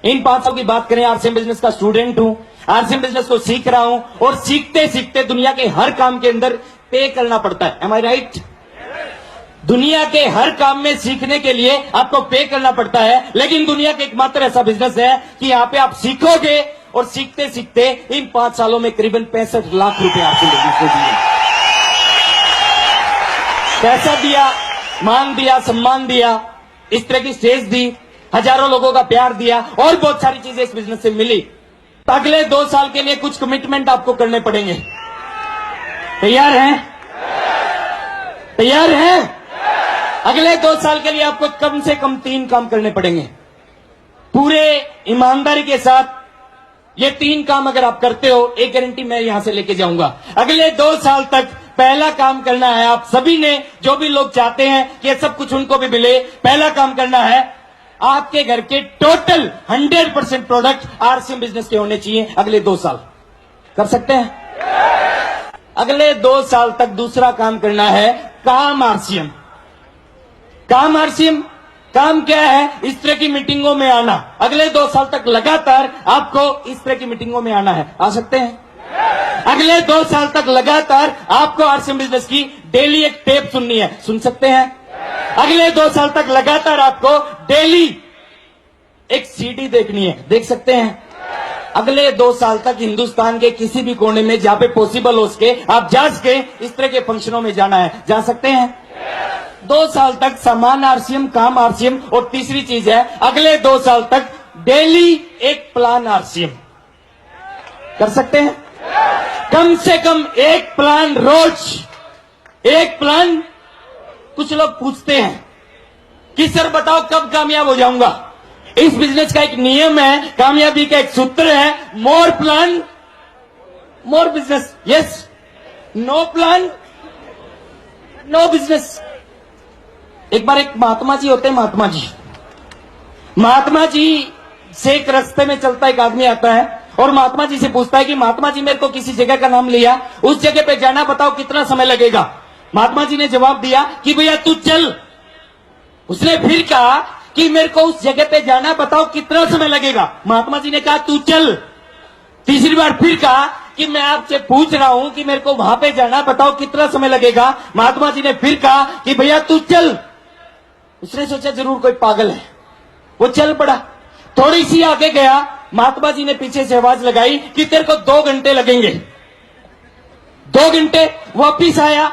इन 5 साल की बात करें, आरसीएम बिजनेस का स्टूडेंट हूं, आरसीएम बिजनेस को सीख रहा हूं और सीखते सीखते दुनिया के हर काम के अंदर पे करना पड़ता है। एम आई राइट? दुनिया के हर काम में सीखने के लिए आपको पे करना पड़ता है, लेकिन दुनिया का एकमात्र ऐसा बिजनेस है कि यहां पे आप सीखोगे और सीखते सीखते इन 5 सालों में करीबन 65 लाख रुपए आरसीएम बिजनेस को दिए। पैसा दिया, मान दिया, सम्मान दिया, इस तरह की स्टेज दी, हजारों लोगों का प्यार दिया और बहुत सारी चीजें इस बिजनेस से मिली। तो अगले 2 साल के लिए कुछ कमिटमेंट आपको करने पड़ेंगे। तैयार हैं? तैयार हैं? अगले 2 साल के लिए आपको कम से कम 3 काम करने पड़ेंगे। पूरे ईमानदारी के साथ ये 3 काम अगर आप करते हो, एक गारंटी मैं यहां से लेके जाऊंगा। अगले 2 साल तक पहला काम करना है, आप सभी ने, जो भी लोग चाहते हैं कि ये सब कुछ उनको भी मिले, पहला काम करना है, आपके घर के टोटल 100% प्रोडक्ट आरसीएम बिजनेस के होने चाहिए अगले 2 साल। कर सकते हैं? अगले 2 साल तक दूसरा काम करना है, काम आरसीएम। काम आरसीएम काम क्या है? इस तरह की मीटिंगों में आना। अगले 2 साल तक लगातार आपको इस तरह की मीटिंगों में आना है। आ सकते हैं? अगले 2 साल तक लगातार आपको आरसीएम बिजनेस की डेली एक टेप सुननी है। सुन सकते हैं? अगले 2 साल तक लगातार आपको डेली एक सीडी देखनी है। देख सकते हैं? अगले 2 साल तक हिंदुस्तान के किसी भी कोने में जहां पे पॉसिबल हो सके, आप जा सके, इस तरह के फंक्शनों में जाना है। जा सकते हैं? 2 साल तक सामान आरसीएम, काम आरसीएम, और तीसरी चीज है, अगले 2 साल तक डेली एक प्लान आरसीएम। कर सकते हैं? कम से कम एक प्लान रोज, एक प्लान। कुछ लोग पूछते हैं कि सर बताओ कब कामयाब हो जाऊंगा। इस बिजनेस का एक नियम है, कामयाबी का एक सूत्र है, more plan more business. Yes, no plan no business. एक बार एक महात्मा जी होते हैं, महात्मा जी से एक रास्ते में चलता एक आदमी आता है और महात्मा जी से पूछता है कि महात्मा जी, मेरे को किसी जगह का नाम लिया, उस जगह पे जाना, बताओ कितना समय लगेगा। महात्मा जी ने जवाब दिया कि भैया तू चल। उसने फिर कहा कि मेरे को उस जगह पे जाना, बताओ कितना समय लगेगा। महात्मा जी ने कहा तू चल। तीसरी बार फिर कहा कि मैं आपसे पूछ रहा हूं कि मेरे को वहां पे जाना, बताओ कितना समय लगेगा। महात्मा जी ने फिर कहा कि भैया तू चल। उसने सोचा जरूर कोई पागल है, वो चल पड़ा। थोड़ी सी आगे गया, महात्मा जी ने पीछे से आवाज लगाई कि तेरे को 2 घंटे लगेंगे। 2 घंटे। वापिस आया,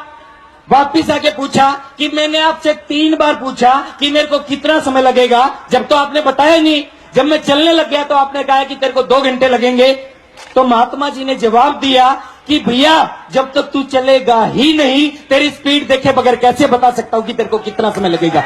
वापिस आके पूछा कि मैंने आपसे 3 बार पूछा कि मेरे को कितना समय लगेगा, जब तो आपने बताया नहीं। जब मैं चलने लग गया तो आपने कहा कि तेरे को 2 घंटे लगेंगे। तो महात्मा जी ने जवाब दिया कि भैया जब तक तू चलेगा ही नहीं, तेरी स्पीड देखे बगैर कैसे बता सकता हूं कि तेरे को कितना समय लगेगा।